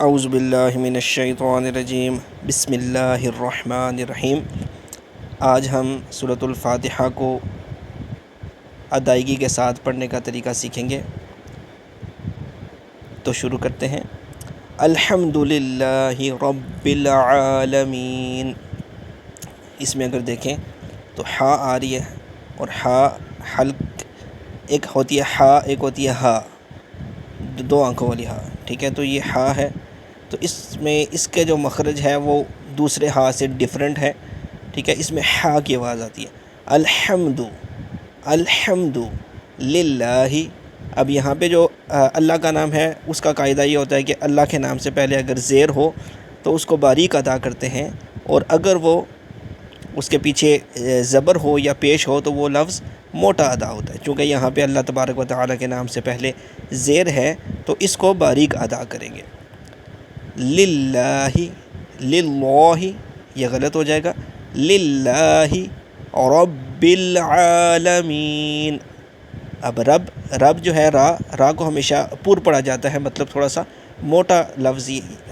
اعوذ باللہ من الشیطان الرجیم، بسم اللہ الرحمن الرحیم۔ آج ہم سورۃ الفاتحہ کو ادائیگی کے ساتھ پڑھنے کا طریقہ سیکھیں گے، تو شروع کرتے ہیں۔ الحمد للہ رب العالمین۔ اس میں اگر دیکھیں تو ہا آ رہی ہے، اور ہا حلق ایک ہوتی ہے ہا، ایک ہوتی ہے ہا، دو آنکھوں والی ہا، ٹھیک ہے۔ تو یہ ہا ہے، تو اس میں اس کے جو مخرج ہے وہ دوسرے ہا سے ڈیفرنٹ ہے، ٹھیک ہے۔ اس میں ہا کی آواز آتی ہے۔ الحمد، الحمد للہ۔ اب یہاں پہ جو اللہ کا نام ہے اس کا قاعدہ یہ ہوتا ہے کہ اللہ کے نام سے پہلے اگر زیر ہو تو اس کو باریک ادا کرتے ہیں، اور اگر وہ اس کے پیچھے زبر ہو یا پیش ہو تو وہ لفظ موٹا ادا ہوتا ہے۔ چونکہ یہاں پہ اللہ تبارک و تعالیٰ کے نام سے پہلے زیر ہے تو اس کو باریک ادا کریں گے۔ للہ، للہ یہ غلط ہو جائے گا۔ للہ رب العالمین۔ اب رب جو ہے را کو ہمیشہ پور پڑھا جاتا ہے، مطلب تھوڑا سا موٹا لفظ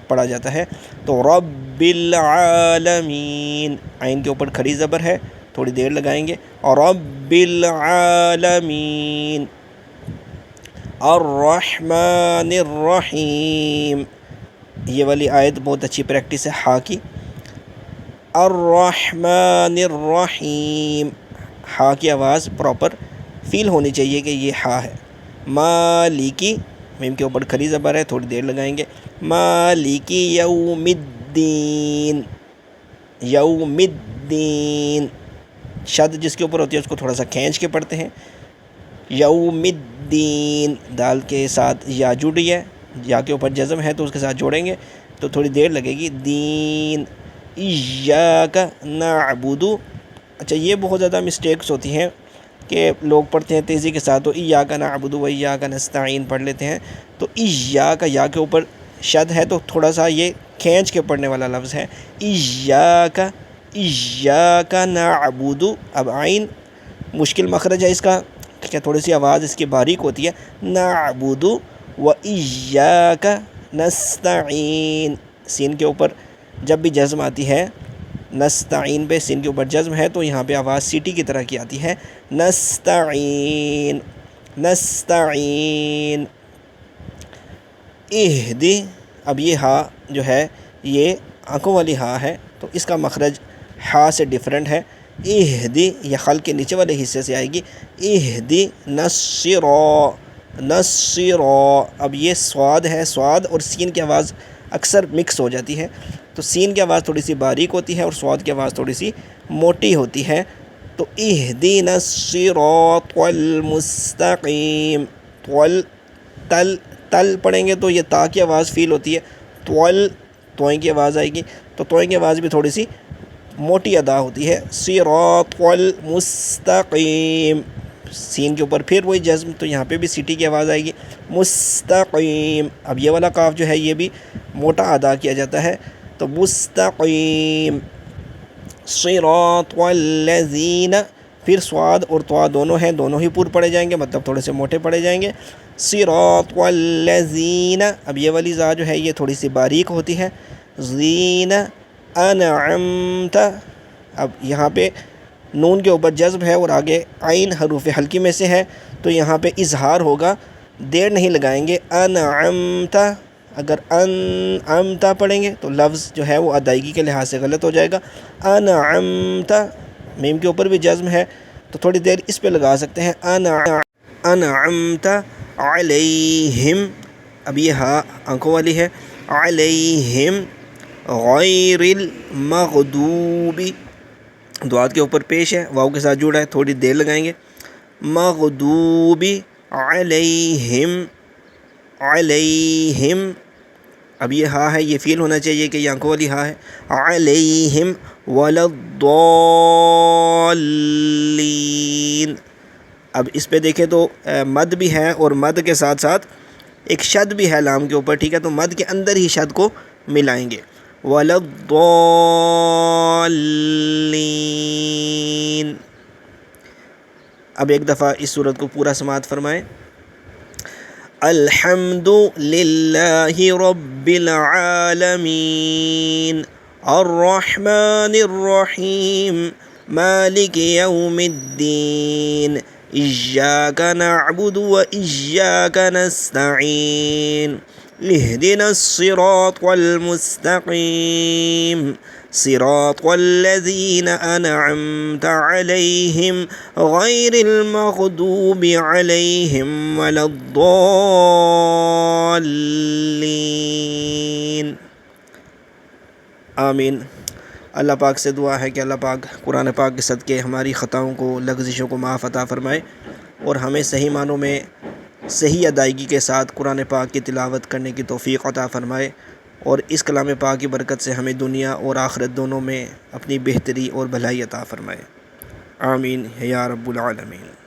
پڑھا جاتا ہے، تو رب العالمین، عین کے اوپر کھڑی زبر ہے، تھوڑی دیر لگائیں گے، اور رب العالمین۔ الرحمن الرحیم، یہ والی آیت بہت اچھی پریکٹس ہے ہا کی۔ الرحمن الرحیم، ہا کی آواز پراپر فیل ہونی چاہیے کہ یہ ہا ہے۔ مالکی، میم کے اوپر کھری زبر ہے، تھوڑی دیر لگائیں گے۔ مالکی یوم الدین، یوم الدین، شد جس کے اوپر ہوتی ہے اس کو تھوڑا سا کھینچ کے پڑھتے ہیں۔ یوم الدین، دال کے ساتھ یا جڑی ہے، یا کے اوپر جزم ہے تو اس کے ساتھ جوڑیں گے تو تھوڑی دیر لگے گی۔ دین، ایاک نعبد۔ اچھا، یہ بہت زیادہ مسٹیکس ہوتی ہیں کہ لوگ پڑھتے ہیں تیزی کے ساتھ، تو ایاک نعبد و ایاک نستعین پڑھ لیتے ہیں، تو ایاک، یا کے اوپر شد ہے تو تھوڑا سا یہ کھینچ کے پڑھنے والا لفظ ہے۔ ایاک، ایاک نعبد، اب عین مشکل مخرج ہے اس کا، ٹھیک ہے، تھوڑی سی آواز اس کی باریک ہوتی ہے۔ نعبد و ایاک نستعین، سین کے اوپر جب بھی جزم آتی ہے، نستعین پہ سین کے اوپر جزم ہے تو یہاں پہ آواز سیٹی کی طرح کی آتی ہے۔ نستعین، نستعین۔ اہدی، اب یہ ہا جو ہے یہ آنکھوں والی ہا ہے، تو اس کا مخرج ہا سے ڈیفرنٹ ہے۔ اہدی، یہ خلق کے نیچے والے حصے سے آئے گی۔ اہدی نصراط، نصراط۔ اب یہ سواد ہے، سواد اور سین کی آواز اکثر مکس ہو جاتی ہے، تو سین کی آواز تھوڑی سی باریک ہوتی ہے اور سواد کی آواز تھوڑی سی موٹی ہوتی ہے۔ تو اہدینا الصراط المستقیم، تل تل پڑھیں گے تو یہ تا کی آواز فیل ہوتی ہے، توئیں کی آواز آئے گی، تو توئیں کی آواز بھی تھوڑی سی موٹی ادا ہوتی ہے۔ صراط المستقیم، سین کے اوپر پھر وہی جزم، تو یہاں پہ بھی سیٹی کی آواز آئے گی۔ مستقیم، اب یہ والا قاف جو ہے یہ بھی موٹا ادا کیا جاتا ہے، تو مستقیم۔ صراط الذین، پھر سواد اور طوا دونوں ہیں، دونوں ہی پور پڑے جائیں گے، مطلب تھوڑے سے موٹے پڑے جائیں گے۔ صراط الذین، اب یہ والی زا جو ہے یہ تھوڑی سی باریک ہوتی ہے۔ زین انعمت، اب یہاں پہ نون کے اوپر جذب ہے اور آگے عین حروف حلقی میں سے ہے، تو یہاں پہ اظہار ہوگا، دیر نہیں لگائیں گے۔ انعمت، اگر انعمت پڑھیں گے تو لفظ جو ہے وہ ادائیگی کے لحاظ سے غلط ہو جائے گا۔ انعمت، میم کے اوپر بھی جزم ہے تو تھوڑی دیر اس پہ لگا سکتے ہیں۔ انعمت علیہم، اب یہ ہاں آنکھوں والی ہے۔ علیہم غیر المغضوب، دعات کے اوپر پیش ہے، واو کے ساتھ جڑا ہے، تھوڑی دیر لگائیں گے۔ مغضوب علیہم، علیہم، اب یہ ہا ہے، یہ فیل ہونا چاہیے کہ یہ آنکھوں والی ہا ہے۔ علیہم ولا الضالین، اب اس پہ دیکھیں تو مد بھی ہے اور مد کے ساتھ ساتھ ایک شد بھی ہے لام کے اوپر، ٹھیک ہے، تو مد کے اندر ہی شد کو ملائیں گے۔ ولا الضالین۔ اب ایک دفعہ اس صورت کو پورا سماعت فرمائیں۔ الحمد للہ رب العالمین الرحمن الرحیم مالک یوم الدین ایاک نعبد و ایاک نستعین اہدنا الصراط المستقیم صراط الذین انعمت علیہم غیر المغضوب علیہم ولا الضالین۔ آمین۔ اللہ پاک سے دعا ہے کہ اللہ پاک قرآن پاک کے صدقے ہماری خطاؤں کو، لغزشوں کو معاف عطا فرمائے، اور ہمیں صحیح معنوں میں صحیح ادائیگی کے ساتھ قرآن پاک کی تلاوت کرنے کی توفیق عطا فرمائے، اور اس کلام پاک کی برکت سے ہمیں دنیا اور آخرت دونوں میں اپنی بہتری اور بھلائی عطا فرمائے۔ آمین یا رب العالمین۔